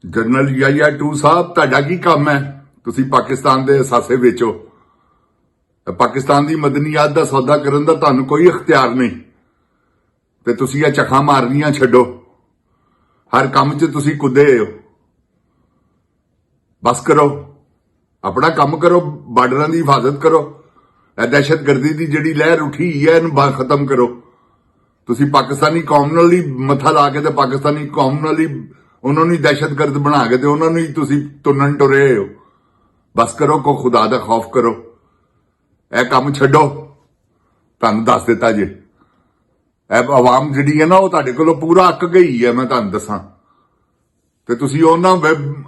General ਯਾਇਆ to ਸਾਹਿਬ, ਤੁਹਾਡਾ ਕੀ ਕੰਮ ਹੈ? ਤੁਸੀਂ ਪਾਕਿਸਤਾਨ ਦੇ ਅਸਾਸੇ ਵੇਚੋ। ਪਾਕਿਸਤਾਨ ਦੀ ਮਦਨੀਆਤ ਦਾ ਸੌਦਾ ਕਰਨ ਦਾ ਤੁਹਾਨੂੰ ਕੋਈ ਇਖਤਿਆਰ ਨਹੀਂ ਤੇ ਤੁਸੀਂ ਇਹ ਚੱਖਾਂ ਮਾਰਨੀਆਂ ਛੱਡੋ। ਹਰ ਕੰਮ 'ਚ ਤੁਸੀਂ ਕੁੱਦੇ ਹੋ। ਬਸ ਕਰੋ, ਆਪਣਾ ਕੰਮ ਕਰੋ, ਬਾਰਡਰਾਂ ਦੀ ਹਿਫਾਜ਼ਤ ਕਰੋ। ਇਹ ਦਹਿਸ਼ਤਗਰਦੀ ਦੀ ਜਿਹੜੀ ਲਹਿਰ ਉੱਠੀ ਹੈ ਇਹਨੂੰ ਖਤਮ ਕਰੋ। ਤੁਸੀਂ ਪਾਕਿਸਤਾਨੀ ਕੌਮ ਨਾਲ ਹੀ ਮੱਥਾ ਲਾ ਕੇ ਤੇ ਪਾਕਿਸਤਾਨੀ ਕੌਮ ਨਾਲ ਹੀ ਉਹਨਾਂ ਨੂੰ ਦਹਿਸ਼ਤਗਰਦ ਬਣਾ ਕੇ ਤੇ ਉਹਨਾਂ ਨੂੰ ਹੀ ਤੁਸੀਂ ਤੁੰਨਣ ਟੁਰੇ ਹੋ। ਬਸ ਕਰੋ, ਕੋ ਖੁਦਾ ਦਾ ਖੌਫ ਕਰੋ। ਇਹ ਕੰਮ ਛੱਡੋ। ਤੁਹਾਨੂੰ ਦੱਸ ਦਿੱਤਾ ਜੇ, ਇਹ ਆਵਾਮ ਜਿਹੜੀ ਹੈ ਨਾ ਉਹ ਤੁਹਾਡੇ ਕੋਲੋਂ ਪੂਰਾ ਅੱਕ ਗਈ ਹੈ। ਮੈਂ ਤੁਹਾਨੂੰ ਦੱਸਾਂ ਤੇ ਤੁਸੀਂ ਉਹਨਾਂ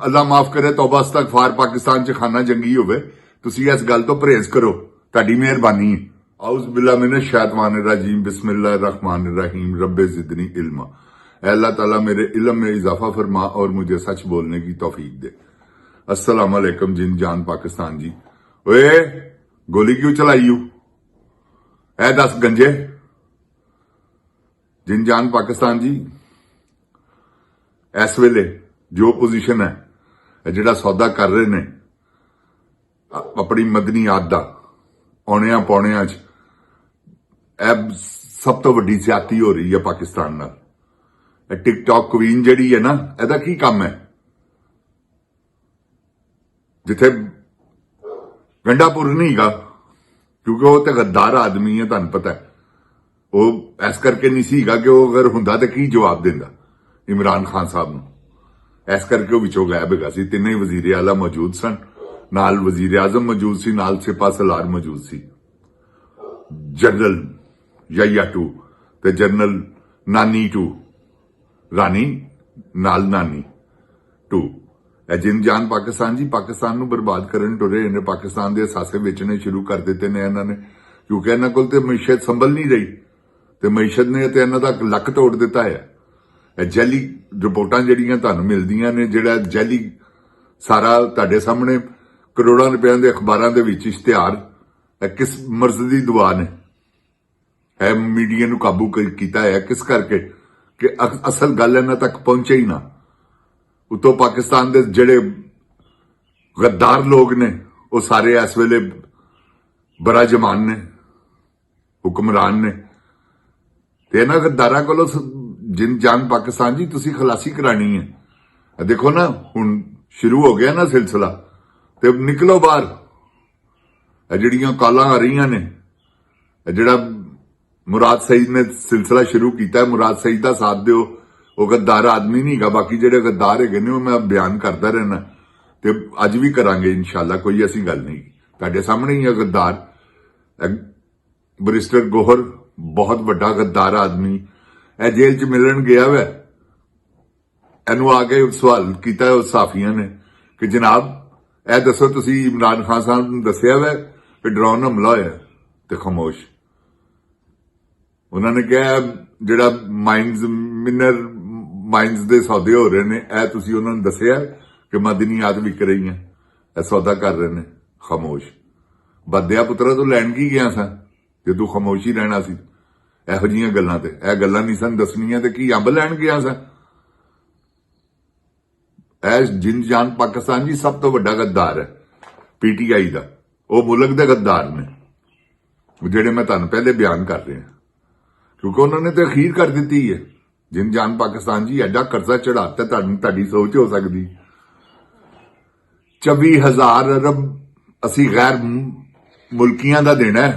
ਅੱਲਾ ਮਾਫ ਕਰੇ ਤੌਬਾ ਇਸਤਗਫਾਰ ਪਾਕਿਸਤਾਨ 'ਚ ਖਾਨਾ ਜੰਗੀ ਹੋਵੇ, ਤੁਸੀਂ ਇਸ ਗੱਲ ਤੋਂ ਪਰਹੇਜ਼ ਕਰੋ। ਤੁਹਾਡੀ ਮਿਹਰਬਾਨੀ ਹੈ। ਆਉਜ਼ ਬਿल्ला मिनश शैतानिर रजीम बिस्मिल्लाहिर रहमानिर रहीम रब्बे ज़िदनी इल्मा। अल्लाह ताला मेरे इल्म में इजाफा फरमा और मुझे सच बोलने की तौफीक दे। अस्सलाम वालेकुम जिन जान पाकिस्तान जी। ओए गोली क्यों चलाई यू? ऐ दस गंजे जिन जान पाकिस्तान जी, इस वेले जो पोजीशन है जिहड़ा सौदा कर रहे ने अपनी मदनीयात दा औणियां पौणियां च, सब तो वड्डी ज्यादती हो रही है पाकिस्तान नाल। टिकटॉक क्वीन जिहड़ी है ना, इहदा की काम है? जिथे गंडापुर नहीं गा, क्योंकि वो तो गद्दार आदमी है, तुहानूं पता है। वो इस करके नहीं सीगा कि वो अगर हुंदा तो की जवाब देंदा इमरान खान साहब नूं। इस करके वो विचों गायब हैगा सी। तिन्ने वजीर आला मौजूद सन, नाल वजीर आजम मौजूद सी, नाल सिपा सलार मौजूद सी। जनरल याया टू ते जनरल नानी टू, रानी नाल नानी टू। जिन जान पाकिस्तान जी, पाकिस्तान नूं बर्बाद करन टुरे ने। पाकिस्तान दे असासे बेचने शुरू कर दिते ने इन्हां ने, क्योंकि इन्हां कोल ते मईशत संभल नहीं रही ते मईशत ने ते इन्हां दा लक तोड़ दिता है। जैली रिपोर्टां जिहड़ियां तुहानूं मिलदियां ने, जिहड़ा जैली सारा तुहाडे सामने करोड़ां रुपयां दे अखबारां दे विच इश्तिहार किस मर्ज दी दुआ ने है मीडिया नूं काबू कीता है? किस करके कि असल गल इन्हां तक पहुंचे ही ना। उतो पाकिस्तान दे जिहड़े गद्दार लोग ने वो सारे इस वेले बड़ा जमान ने, हुक्मरान ने। ते इन्हां गद्दारां कोलों जिन जान पाकिस्तान जी तुसीं खलासी करानी है। देखो ना, हुण शुरू हो गया ना सिलसिला, ते निकलो बाहर। जिहड़ियां कॉलां आ रही ने, जिहड़ा मुराद सईद ने सिलसिला शुरू किया है, मुराद सईद का साथ दिओ। वो गद्दार आदमी नहीं गा, बाकी जिहड़े गद्दार है ने मैं बयान करता रहना ते अज भी करांगे इंशाअल्लाह, कोई ऐसी गल नहीं। तुहाडे सामने ही है गद्दार बैरिस्टर गोहर, बहुत वड्डा गद्दार आदमी। ए जेल च मिलन गया वै, इहनूं आके सवाल किया साफियां ने कि जनाब ए दसो तुसीं इमरान खान साहब नूं दस्सिया वै कि ड्रोन हमला होया? ते खामोश। उन्होंने कहा जिहड़ा मिनर माइंस दे सौदे हो रहे ने, ए तुसीं उन्हां नूं दस्सिया कि मदनीयात विक रही हैं, ए सौदा कर रहे ने? खामोश। बद्दिया पुत्रा तूं लैण की गया सा जे तूं खामोश ही रहना सी? इहो जिहियां गल्लां ते ए गल्लां नहीं सन दसणियां ते की अंब लैण गया सा? जिन जान पाकिस्तान जी सब तो वड्डा गद्दार है पीटीआई का। वो मुल्क दे गद्दार ने जिहड़े मैं तुहानूं पहले बयान कर रहा, क्योंकि उन्होंने तो अखीर कर दी है। जिन जान पाकिस्तान जी एडा कर्जा चढ़ाता तुहाडी सोच हो सकती। 24,000 अरब असी गैर मुल्कियां दा देना है।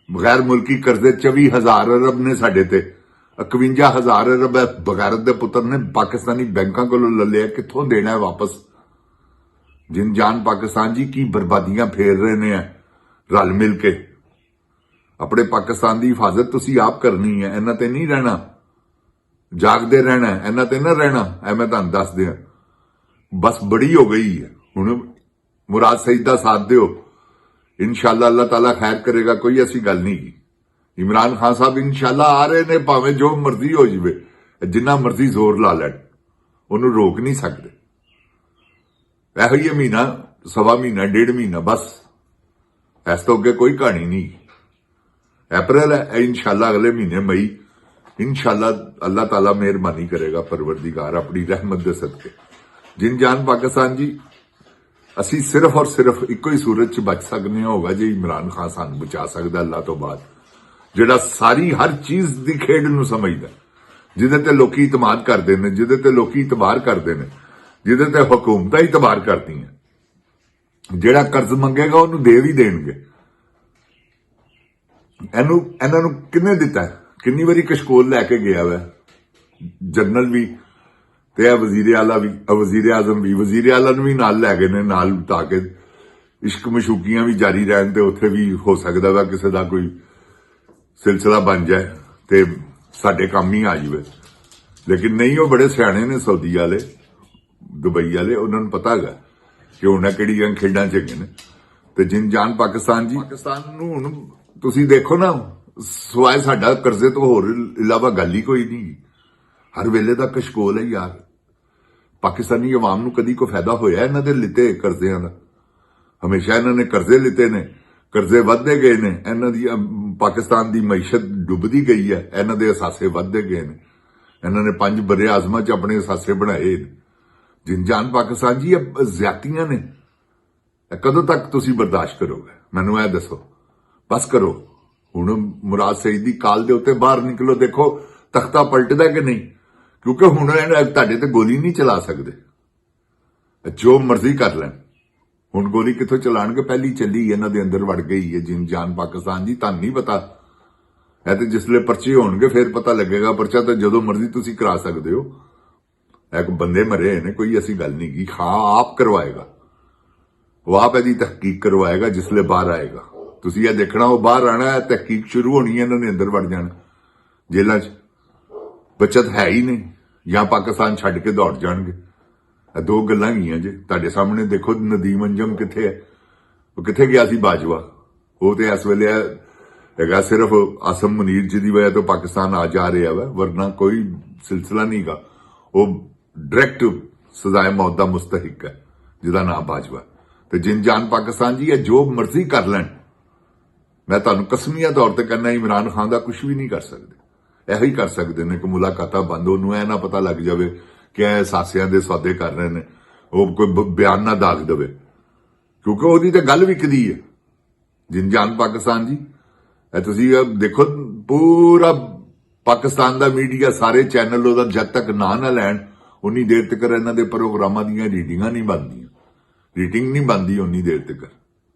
गैर मुल्की कर्जे 24,000 अरब ने साडे ते। 51,000 अरब बगैरत दे पुत्र ने पाकिस्तानी बैंकों को ले लिया, कित्थों देना है वापस? जिन जान पाकिस्तान जी की बर्बादियां फेर रहे ने रल मिल के। अपने पाकिस्तान की हिफाजत तुसीं आप करनी है, इन्हां ते नहीं रहना। जागदे रहना है, इन्हां ते ना रहना। ऐ मैं तुहानूं दस दियां, बस बड़ी हो गई है। हुण मुराद सईद दा साथ दिओ, इंशाअल्लाह अल्लाह ताला खैर करेगा, कोई ऐसी गल नहीं। इमरान खान साहब इंशाअल्लाह आ रहे ने, भावें जो मर्जी हो जाए, जिन्ना मर्जी जोर ला लैण, उन्होंने रोक नहीं सकते। इहो ही महीना, सवा महीना, 1.5 महीना, बस इस तो अगे कोई कहानी नहीं। अप्रैल है इंशाअल्लाह, अगले महीने मई इंशाअल्लाह अल्लाह ताला मेहरबानी करेगा परवरदिगार अपनी रहमत दे सदके। जिन जान पाकिस्तान जी ਅਸੀਂ ਸਿਰਫ ਔਰ ਸਿਰਫ ਇੱਕੋ ਹੀ ਸੂਰਤ 'ਚ ਬਚ ਸਕਦੇ ਹਾਂ ਹੋਗਾ ਜੇ ਇਮਰਾਨ ਖਾਨ ਸਾਨੂੰ ਬਚਾ ਸਕਦਾ ਅੱਲਾਹ ਤੋਂ ਬਾਅਦ, ਜਿਹੜਾ ਸਾਰੀ ਹਰ ਚੀਜ਼ ਦੀ ਖੇਡ ਨੂੰ ਸਮਝਦਾ, ਜਿਹਦੇ ਤੇ ਲੋਕੀ ਇਤਮਾਦ ਕਰਦੇ ਨੇ, ਜਿਹਦੇ ਤੇ ਲੋਕੀ ਇਤਬਾਰ ਕਰਦੇ ਨੇ, ਜਿਹਦੇ ਤੇ ਹਕੂਮਤਾਂ ਇਤਬਾਰ ਕਰਦੀਆਂ। ਜਿਹੜਾ ਕਰਜ਼ ਮੰਗੇਗਾ ਉਹਨੂੰ ਦੇ ਵੀ ਦੇਣਗੇ। ਇਹਨਾਂ ਨੂੰ ਕਿੰਨੇ ਦਿੱਤਾ, ਕਿੰਨੀ ਵਾਰੀ ਕਸ਼ਕੋਲ ਲੈ ਕੇ ਗਿਆ ਵਾ ਜਨਰਲ ਵੀ ਤੇ ਇਹ ਵਜ਼ੀਰ ਆਲਾ ਵੀ, ਵਜ਼ੀਰ ਆਜ਼ਮ ਵੀ, ਵਜ਼ੀਰ ਆਲਾ ਨੂੰ ਵੀ ਨਾਲ ਲੈ ਗਏ ਨੇ, ਨਾਲ ਤਾਂ ਕਿ ਇਸ਼ਕ ਮਸ਼ੂਕੀਆਂ ਵੀ ਜਾਰੀ ਰਹਿਣ ਤੇ ਉੱਥੇ ਵੀ ਹੋ ਸਕਦਾ ਵਾ ਕਿਸੇ ਦਾ ਕੋਈ ਸਿਲਸਿਲਾ ਬਣ ਜਾਏ ਤੇ ਸਾਡੇ ਕੰਮ ਹੀ ਆ ਜਾਵੇ। ਲੇਕਿਨ ਨਹੀਂ, ਉਹ ਬੜੇ ਸਿਆਣੇ ਨੇ ਸਾਊਦੀ ਵਾਲੇ, ਦੁਬਈ ਵਾਲੇ, ਉਹਨਾਂ ਨੂੰ ਪਤਾ ਹੈਗਾ ਕਿ ਉਹਨਾਂ ਕਿਹੜੀਆਂ ਖੇਡਾਂ 'ਚ ਹੈਗੇ ਨੇ। ਤੇ ਜਿਨ ਜਾਨ ਪਾਕਿਸਤਾਨ ਜੀ, ਪਾਕਿਸਤਾਨ ਨੂੰ ਹੁਣ ਤੁਸੀਂ ਦੇਖੋ ਨਾ, ਸਵਾਏ ਸਾਡਾ ਕਰਜ਼ੇ ਤੋਂ ਹੋਰ ਇਲਾਵਾ ਗੱਲ ਹੀ ਕੋਈ ਨਹੀਂ। ਹਰ ਵੇਲੇ ਦਾ ਕਸ਼ਕੋਲ ਹੈ ਯਾਰ। ਪਾਕਿਸਤਾਨੀ ਆਵਾਮ ਨੂੰ ਕਦੀ ਕੋਈ ਫਾਇਦਾ ਹੋਇਆ ਇਹਨਾਂ ਦੇ ਲਿੱਤੇ ਕਰਜ਼ਿਆਂ ਦਾ? ਹਮੇਸ਼ਾ ਇਹਨਾਂ ਨੇ ਕਰਜ਼ੇ ਲਿੱਤੇ ਨੇ, ਕਰਜ਼ੇ ਵੱਧਦੇ ਗਏ ਨੇ, ਇਹਨਾਂ ਦੀ ਪਾਕਿਸਤਾਨ ਦੀ ਮਈਸ਼ਤ ਡੁੱਬਦੀ ਗਈ ਹੈ, ਇਹਨਾਂ ਦੇ ਅਸਾਸੇ ਵੱਧਦੇ ਗਏ ਨੇ। ਇਹਨਾਂ ਨੇ 5 ਬਰੇ ਆਜ਼ਮਾਂ 'ਚ ਆਪਣੇ ਅਸਾਸੇ ਬਣਾਏ ਨੇ। ਜਿਨ ਜਾਨ ਪਾਕਿਸਤਾਨ ਜੀ, ਇਹ ਜ਼ਿਆਦਤੀਆਂ ਨੇ। ਕਦੋਂ ਤੱਕ ਤੁਸੀਂ ਬਰਦਾਸ਼ਤ ਕਰੋਗੇ? ਮੈਨੂੰ ਇਹ ਦੱਸੋ। ਬਸ ਕਰੋ ਹੁਣ। ਮੁਰਾਦ ਸਈਦ ਦੀ ਕਾਲ ਦੇ ਉੱਤੇ ਬਾਹਰ ਨਿਕਲੋ, ਦੇਖੋ ਤਖਤਾ ਪਲਟਦਾ ਕਿ ਨਹੀਂ, ਕਿਉਂਕਿ ਹੁਣ ਤੁਹਾਡੇ ਤੇ ਗੋਲੀ ਨਹੀਂ ਚਲਾ ਸਕਦੇ, ਜੋ ਮਰਜ਼ੀ ਕਰ ਲੈਣ। ਹੁਣ ਗੋਲੀ ਕਿੱਥੋਂ ਚਲਾਣਗੇ? ਪਹਿਲੀ ਚੱਲੀ ਇਹਨਾਂ ਦੇ ਅੰਦਰ ਵੜ ਗਈ ਹੈ ਜਿਨ ਜਾਨ ਪਾਕਿਸਤਾਨ ਜੀ। ਤੁਹਾਨੂੰ ਨਹੀਂ ਪਤਾ, ਇਹ ਤੇ ਜਿਸਲੇ ਪਰਚੇ ਹੋਣਗੇ ਫਿਰ ਪਤਾ ਲੱਗੇਗਾ। ਪਰਚਾ ਤਾਂ ਜਦੋਂ ਮਰਜ਼ੀ ਤੁਸੀਂ ਕਰਾ ਸਕਦੇ ਹੋ। ਇੱਕ ਬੰਦੇ ਮਰੇ ਨੇ, ਕੋਈ ਐਸੀ ਗੱਲ ਨਹੀਂ ਕੀ। ਹਾਂ, ਆਪ ਕਰਵਾਏਗਾ, ਉਹ ਆਪ ਇਹਦੀ ਤਹਿਕੀਕ ਕਰਵਾਏਗਾ ਜਿਸਲੇ ਬਾਹਰ ਆਏਗਾ। ਤੁਸੀਂ ਇਹ ਦੇਖਣਾ, ਉਹ ਬਾਹਰ ਆਣਾ, ਤਹਿਕੀਕ ਸ਼ੁਰੂ ਹੋਣੀ ਹੈ, ਇਹਨਾਂ ਨੇ ਅੰਦਰ ਵੜ ਜਾਣਾ। ਜੇਲ੍ਹਾਂ 'ਚ ਬਚਤ ਹੈ ਹੀ ਨਹੀਂ, ਜਾਂ ਪਾਕਿਸਤਾਨ ਛੱਡ ਕੇ ਦੌੜ ਜਾਣਗੇ। ਇਹ ਦੋ ਗੱਲਾਂ ਗਈਆਂ ਜੇ ਤੁਹਾਡੇ ਸਾਹਮਣੇ। ਦੇਖੋ ਨਦੀਮ ਅੰਜਮ ਕਿੱਥੇ ਹੈ? ਉਹ ਕਿੱਥੇ ਗਿਆ ਸੀ ਬਾਜਵਾ? ਉਹ ਤੇ ਇਸ ਵੇਲੇ ਹੈਗਾ ਸਿਰਫ ਆਸਮ ਮੁਨੀਰ ਜੀ ਦੀ ਵਜ੍ਹਾ ਤੋਂ ਪਾਕਿਸਤਾਨ ਆ ਜਾ ਰਿਹਾ ਵਾ, ਵਰਨਾ ਕੋਈ ਸਿਲਸਿਲਾ ਨਹੀਂਗਾ। ਉਹ ਡਾਇਰੈਕਟ ਸਜ਼ਾਏ ਮੌਤ ਦਾ ਮੁਸਤਹਿਕ ਹੈ, ਜਿਹਦਾ ਨਾਮ ਬਾਜਵਾ। ਤੇ ਜਿਨ ਜਾਨ ਪਾਕਿਸਤਾਨ ਜੀ, ਇਹ ਜੋ ਮਰਜ਼ੀ ਕਰ ਲੈਣ, ਮੈਂ ਤੁਹਾਨੂੰ ਕਸਮੀਆ ਤੌਰ ਤੇ ਕਹਿੰਦਾ, ਇਮਰਾਨ ਖਾਨ ਦਾ ਕੁਝ ਵੀ ਨਹੀਂ ਕਰ ਸਕਦੇ। ਇਹੋ ਹੀ ਕਰ ਸਕਦੇ ਨੇ ਕਿ ਮੁਲਾਕਾਤਾਂ ਬੰਦ, ਉਹਨੂੰ ਇਹ ਨਾ ਪਤਾ ਲੱਗ ਜਾਵੇ ਕਿ ਇਹ ਸਾਸਿਆਂ ਦੇ ਸੌਦੇ ਕਰ ਰਹੇ ਨੇ, ਉਹ ਕੋਈ ਬਿਆਨ ਨਾ ਦਾਗ ਦੇਵੇ, ਕਿਉਂਕਿ ਉਹਦੀ ਤੇ ਗੱਲ ਵਿਕਦੀ ਹੈ। ਜਿਨ ਜਾਨ ਪਾਕਿਸਤਾਨ ਜੀ, ਇਹ ਤੁਸੀਂ ਦੇਖੋ, ਪੂਰਾ ਪਾਕਿਸਤਾਨ ਦਾ ਮੀਡੀਆ, ਸਾਰੇ ਚੈਨਲ ਉਹਦਾ ਜਦ ਤੱਕ ਨਾਂ ਨਾ ਲੈਣ ਉਨੀ ਦੇਰ ਤੱਕ ਇਹਨਾਂ ਦੇ ਪ੍ਰੋਗਰਾਮਾਂ ਦੀਆਂ ਰੀਡਿੰਗਾਂ ਨਹੀਂ ਬਣਦੀਆਂ, ਰੀਡਿੰਗ ਨਹੀਂ ਬਣਦੀ ਉਨੀ ਦੇਰ ਤੱਕ।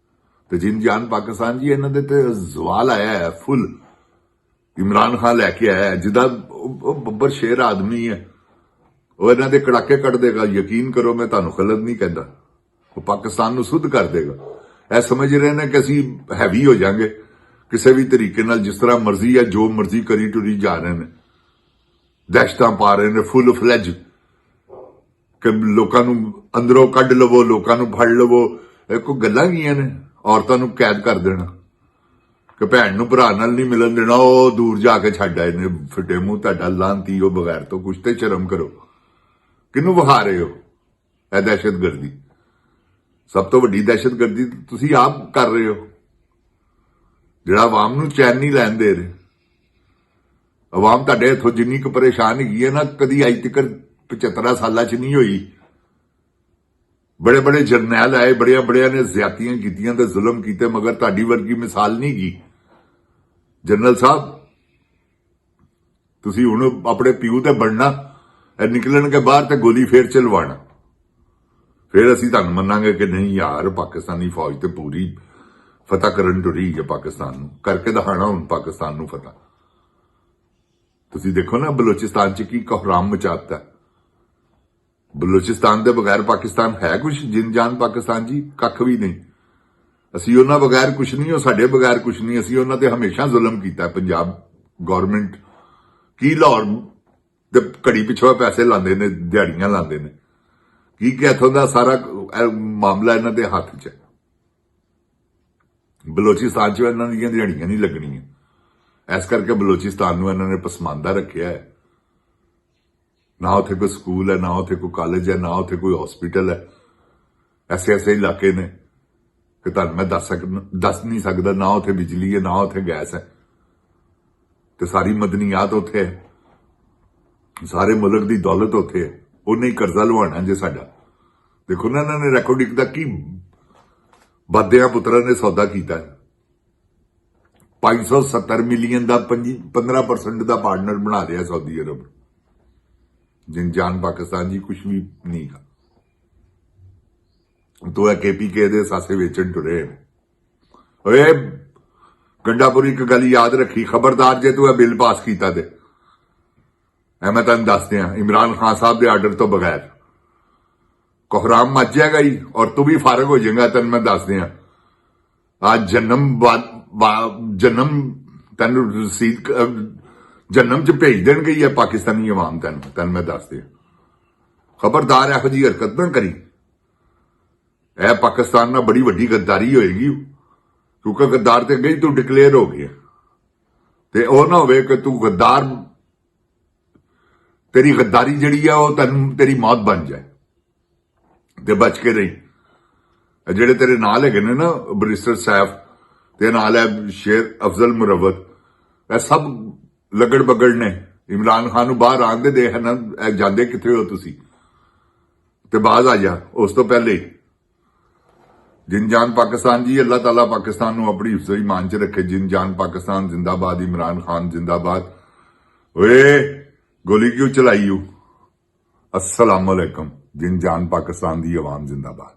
ਤੇ ਜਿਨ ਜਾਨ ਪਾਕਿਸਤਾਨ ਜੀ, ਇਹਨਾਂ ਦੇ ਤੇ ਜ਼ਵਾਲ ਆਇਆ ਹੈ ਫੁੱਲ। ਇਮਰਾਨ ਖਾਨ ਲੈ ਕੇ ਆਇਆ, ਜਿਹਦਾ ਉਹ ਬੱਬਰ ਸ਼ੇਰ ਆਦਮੀ ਹੈ, ਉਹ ਇਹਨਾਂ ਦੇ ਕੜਾਕੇ ਕੱਢ ਦੇਗਾ। ਯਕੀਨ ਕਰੋ, ਮੈਂ ਤੁਹਾਨੂੰ ਗਲਤ ਨਹੀਂ ਕਹਿੰਦਾ। ਉਹ ਪਾਕਿਸਤਾਨ ਨੂੰ ਸੁੱਧ ਕਰ ਦੇਗਾ। ਇਹ ਸਮਝ ਰਹੇ ਨੇ ਕਿ ਅਸੀਂ ਹੈਵੀ ਹੋ ਜਾਾਂਗੇ ਕਿਸੇ ਵੀ ਤਰੀਕੇ ਨਾਲ, ਜਿਸ ਤਰ੍ਹਾਂ ਮਰਜ਼ੀ ਹੈ, ਜੋ ਮਰਜ਼ੀ ਕਰੀ ਟੁਰੀ ਜਾ ਰਹੇ ਨੇ, ਦਹਿਸ਼ਤਾਂ ਪਾ ਰਹੇ ਨੇ ਫੁੱਲ ਫਲੈਜ, ਕਿ ਲੋਕਾਂ ਨੂੰ ਅੰਦਰੋਂ ਕੱਢ ਲਵੋ, ਲੋਕਾਂ ਨੂੰ ਫੜ ਲਵੋ। ਇਹ ਕੋਈ ਗੱਲਾਂ ਗਈਆਂ ਨੇ? ਔਰਤਾਂ ਨੂੰ ਕੈਦ ਕਰ ਦੇਣਾ, ਕਿ ਭੈਣ ਨੂੰ ਭਰਾ ਨਾਲ ਨਹੀਂ ਮਿਲਣ ਦੇਣਾ, ਉਹ ਦੂਰ ਜਾ ਕੇ ਛੱਡ ਆਏ ਨੇ। ਫਿੱਟੇ ਮੂੰਹ ਤੁਹਾਡਾ ਲਾਂਤੀ, ਉਹ ਬਗੈਰ ਤੋਂ ਕੁਛ ਤੇ ਸ਼ਰਮ ਕਰੋ। ਕਿਹਨੂੰ ਵਿਖਾ ਰਹੇ ਹੋ ਇਹ ਦਹਿਸ਼ਤਗਰਦੀ? ਸਭ ਤੋਂ ਵੱਡੀ ਦਹਿਸ਼ਤਗਰਦੀ ਤੁਸੀਂ ਆਪ ਕਰ ਰਹੇ ਹੋ, ਜਿਹੜਾ ਆਵਾਮ ਨੂੰ ਚੈਨ ਨਹੀਂ ਲੈਣ ਦੇ ਰਹੇ। ਆਵਾਮ ਤੁਹਾਡੇ ਇੱਥੋਂ ਜਿੰਨੀ ਕੁ ਪਰੇਸ਼ਾਨ ਹੈਗੀ ਹੈ ਨਾ, ਕਦੀ ਅੱਜ ਤੱਕ 75 ਸਾਲਾਂ 'ਚ ਨਹੀਂ ਹੋਈ। ਬੜੇ ਬੜੇ ਜਰਨੈਲ ਆਏ, ਬੜਿਆਂ ਨੇ ਜ਼ਿਆਦਤੀਆਂ ਕੀਤੀਆਂ ਤੇ ਜ਼ੁਲਮ ਕੀਤੇ, ਮਗਰ ਤੁਹਾਡੀ ਵਰਗੀ ਮਿਸਾਲ ਨਹੀਂ ਗਈ। ਜਨਰਲ ਸਾਹਿਬ, ਤੁਸੀਂ ਹੁਣ ਆਪਣੇ ਪਿਓ ਤੇ ਬਣਨਾ, ਇਹ ਨਿਕਲਣਗੇ ਬਾਹਰ ਤੇ ਗੋਲੀ ਫੇਰ ਚਲਵਾਣਾ, ਫਿਰ ਅਸੀਂ ਤੁਹਾਨੂੰ ਮੰਨਾਂਗੇ ਕਿ ਨਹੀਂ ਯਾਰ, ਪਾਕਿਸਤਾਨੀ ਫੌਜ ਤੇ ਪੂਰੀ ਫਤਹ ਕਰਨ ਟੁਰੀ ਹੈ। ਪਾਕਿਸਤਾਨ ਨੂੰ ਕਰਕੇ ਦਿਖਾਣਾ ਹੁਣ, ਪਾਕਿਸਤਾਨ ਨੂੰ ਫਤਹ। ਤੁਸੀਂ ਦੇਖੋ ਨਾ ਬਲੋਚਿਸਤਾਨ 'ਚ ਕੀ ਕੋਹਰਾਮ ਮਚਾਤਾ। ਬਲੋਚਿਸਤਾਨ ਦੇ ਬਗੈਰ ਪਾਕਿਸਤਾਨ ਹੈ ਕੁਛ? ਜਿਨ ਜਾਨ ਪਾਕਿਸਤਾਨ ਜੀ, ਕੱਖ ਵੀ ਨਹੀਂ। ਅਸੀਂ ਉਹਨਾਂ ਬਗੈਰ ਕੁਛ ਨਹੀਂ, ਉਹ ਸਾਡੇ ਬਗੈਰ ਕੁਛ ਨਹੀਂ। ਅਸੀਂ ਉਹਨਾਂ ਤੇ ਹਮੇਸ਼ਾ ਜ਼ੁਲਮ ਕੀਤਾ। ਪੰਜਾਬ ਗਵਰਨਮੈਂਟ ਕੀ ਲਾਹੌਰ ਤੇ ਘੜੀ ਪਿੱਛੋਂ ਪੈਸੇ ਲਾਉਂਦੇ ਨੇ, ਦਿਹਾੜੀਆਂ ਲਾਉਂਦੇ ਨੇ, ਕੀ ਇੱਥੋਂ ਦਾ ਸਾਰਾ ਮਾਮਲਾ ਇਹਨਾਂ ਦੇ ਹੱਥ 'ਚ ਹੈ। ਬਲੋਚਿਸਤਾਨ 'ਚ ਇਹਨਾਂ ਦੀਆਂ ਦਿਹਾੜੀਆਂ ਨਹੀਂ ਲੱਗਣੀਆਂ, ਇਸ ਕਰਕੇ ਬਲੋਚਿਸਤਾਨ ਨੂੰ ਇਹਨਾਂ ਨੇ ਪਸਮਾਨਦਾ ਰੱਖਿਆ ਹੈ। ਨਾ ਉੱਥੇ ਕੋਈ ਸਕੂਲ ਹੈ, ਨਾ ਉੱਥੇ ਕੋਈ ਕਾਲਜ ਹੈ, ਨਾ ਉੱਥੇ ਕੋਈ ਹਸਪੀਟਲ ਹੈ। ਐਸੇ ਇਲਾਕੇ ਨੇ ਕਿ ਤੁਹਾਨੂੰ ਮੈਂ ਦੱਸ ਨਹੀਂ ਸਕਦਾ। ਨਾ ਉੱਥੇ ਬਿਜਲੀ ਹੈ, ਨਾ ਉੱਥੇ ਗੈਸ ਹੈ, ਤੇ ਸਾਰੀ ਮਦਨੀਆਤ ਉੱਥੇ ਹੈ। ਸਾਰੇ ਮੁਲਕ ਦੀ ਦੌਲਤ ਉੱਥੇ ਹੈ, ਉਹਨੇ ਹੀ ਕਰਜ਼ਾ ਲਵਾਉਣਾ ਜੇ ਸਾਡਾ। ਦੇਖੋ ਨਾ ਇਹਨਾਂ ਨੇ ਰੈਕੋਰਡਿੰਗ ਦਾ ਕੀ ਬਾਦਿਆਂ ਪੁੱਤਰਾਂ ਨੇ ਸੌਦਾ ਕੀਤਾ। 570 ਮਿਲੀਅਨ ਦਾ 15% ਦਾ ਪਾਰਟਨਰ ਬਣਾ ਰਿਹਾ ਸਾਊਦੀ ਅਰਬ। ਜਿੰਜਾਨ ਪਾਕਿਸਤਾਨ ਜੀ ਕੁਝ ਵੀ ਨਹੀਂ ਗਾ। ਤੋ ਇਹ KPK ਦੇ ਸਾਸੇ ਵੇਚਣ ਟੁਰੇ ਓਏ। ਗੰਡਾਪੁਰੀ ਇੱਕ ਗੱਲ ਯਾਦ ਰੱਖੀ, ਖਬਰਦਾਰ ਜੇ ਤੂੰ ਇਹ ਬਿੱਲ ਪਾਸ ਕੀਤਾ ਤੇ ਮੈਂ ਤੁਹਾਨੂੰ ਦੱਸਦੇ ਆ, ਇਮਰਾਨ ਖਾਨ ਸਾਹਿਬ ਦੇ ਆਰਡਰ ਤੋਂ ਬਗੈਰ ਕੋਹਰਾਮ ਮੱਚ ਜਾਏਗਾ ਹੀ ਔਰ ਤੂੰ ਵੀ ਫਾਰਗ ਹੋ ਜਾਏਗਾ। ਤੈਨੂੰ ਮੈਂ ਦੱਸਦੇ ਆ, ਅੱਜ ਜਨਮ ਤੈਨੂੰ ਰਸੀਦ ਜਨਮ ਚ ਭੇਜ ਦੇਣਗੇ ਹੀ ਪਾਕਿਸਤਾਨੀ ਆਵਾਮ। ਤੈਨੂੰ ਮੈਂ ਦੱਸਦੇ ਆ, ਖਬਰਦਾਰ ਇਹੋ ਜਿਹੀ ਹਰਕਤ ਨਾ ਕਰੀ। ਇਹ ਪਾਕਿਸਤਾਨ ਨਾਲ ਬੜੀ ਵੱਡੀ ਗੱਦਾਰੀ ਹੋਏਗੀ, ਕਿਉਂਕਿ ਗੱਦਾਰ ਤੇ ਅੱਗੇ ਹੀ ਤੂੰ ਡਿਕਲੇਅਰ ਹੋ ਗਿਆ। ਤੇ ਉਹ ਨਾ ਹੋਵੇ ਕਿ ਤੂੰ ਗੱਦਾਰ, ਤੇਰੀ ਗੱਦਾਰੀ ਜਿਹੜੀ ਆ ਉਹ ਤੇਰੀ ਮੌਤ ਬਣ ਜਾਏ ਤੇ ਬਚ ਕੇ ਰਹੀ। ਜਿਹੜੇ ਤੇਰੇ ਨਾਲ ਹੈਗੇ ਨੇ ਨਾ, ਬਰਿਸਟਰ ਸੈਫ ਤੇ ਨਾਲ ਹੈ ਸ਼ੇਰ ਅਫਜ਼ਲ ਮੁਰਵਤ, ਇਹ ਸਭ ਲੱਗੜ ਬੱਗੜ ਨੇ। ਇਮਰਾਨ ਖਾਨ ਨੂੰ ਬਾਹਰ ਆਉਣ ਦੇ ਹੈ ਨਾ, ਜਾਂਦੇ ਕਿੱਥੇ ਹੋ ਤੁਸੀਂ, ਤੇ ਬਾਜ਼ ਆ ਜਾ ਉਸ ਤੋਂ ਪਹਿਲੇ। ਜਿੰਜਾਨ ਪਾਕਿਸਤਾਨ ਜੀ, ਅੱਲਾਹ ਤਾਲਾ ਪਾਕਿਸਤਾਨ ਨੂੰ ਆਪਣੀ ਹਿਫਜ਼ ਈਮਾਨ ਚ ਰੱਖੇ। ਜਿੰਜਾਨ ਪਾਕਿਸਤਾਨ ਜਿੰਦਾਬਾਦ, ਇਮਰਾਨ ਖਾਨ ਜਿੰਦਾਬਾਦ। ਓਏ ਗੋਲੀ क्यों चलाई? अस्सलाम वालेकुम। जिनजान पाकिस्तान दी आवाम जिंदाबाद।